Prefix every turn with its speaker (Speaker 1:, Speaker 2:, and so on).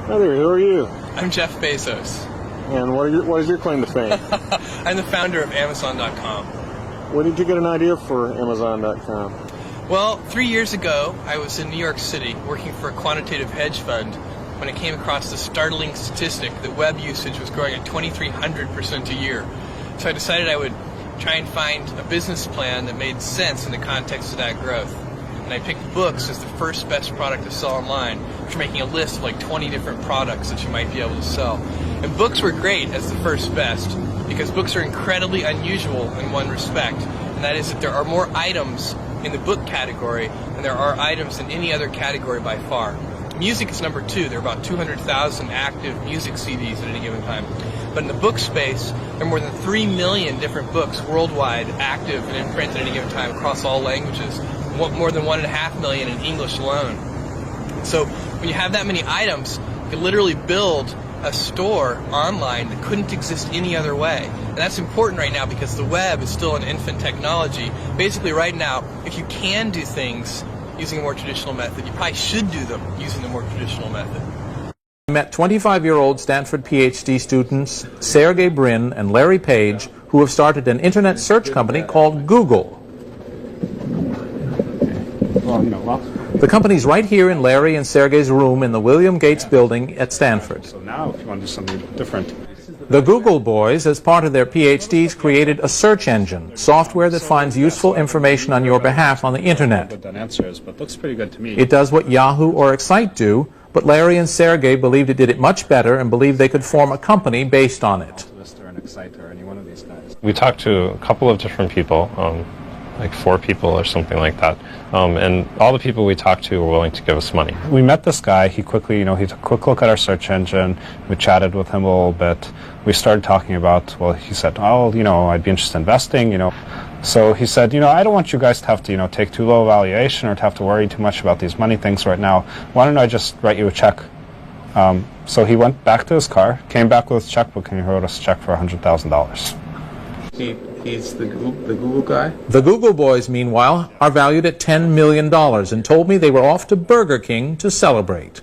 Speaker 1: Hi there, who are you?
Speaker 2: I'm Jeff Bezos.
Speaker 1: And what is your claim to fame?
Speaker 2: I'm the founder of Amazon.com.
Speaker 1: Where did you get an idea for Amazon.com?
Speaker 2: Well, 3 years ago, I was in New York City working for a quantitative hedge fund when I came across the startling statistic that web usage was growing at 2,300% a year. So I decided I would try and find a business plan that made sense in the context of that growth. And I picked books as the first best product to sell online, which are making a list of like 20 different products that you might be able to sell. And books were great as the first best because books are incredibly unusual in one respect, and that is that there are more items in the book category than there are items in any other category by far. Music is number 2. There are about 200,000 active music CDs at any given time. But in the book space, there are more than 3 million different books worldwide active and in print at any given time across all languages. More than 1.5 million in English alone. So when you have that many items, you can literally build a store online that couldn't exist any other way. And that's important right now because the web is still an infant technology. Basically right now, if you can do things using a more traditional method, you probably should do them using the more traditional method.
Speaker 3: I met 25-year-old Stanford PhD students Sergey Brin and Larry Page, who have started an internet search company called Google. The company's right here in Larry and Sergey's room in the William Gates building at Stanford.
Speaker 4: So now if you want to do something different.
Speaker 3: The Google boys, as part of their PhDs, created a search engine, software that finds useful information on your behalf on the internet.
Speaker 4: What that answer is, but looks pretty good to me.
Speaker 3: It does what Yahoo or Excite do, but Larry and Sergey believed it did it much better and believed they could form a company based on it.
Speaker 5: We talked to a couple of different people, like 4 people or something like that. And all the people we talked to were willing to give us money.
Speaker 4: We met this guy. He quickly, he took a quick look at our search engine. We chatted with him a little bit. We started talking about, well, he said, oh, I'd be interested in investing, So he said, I don't want you guys to have to, take too low a valuation or to have to worry too much about these money things right now. Why don't I just write you a check? So he went back to his car, came back with his checkbook, and he wrote us a check for $100,000.
Speaker 6: He's the Google guy?
Speaker 3: The Google boys, meanwhile, are valued at $10 million and told me they were off to Burger King to celebrate.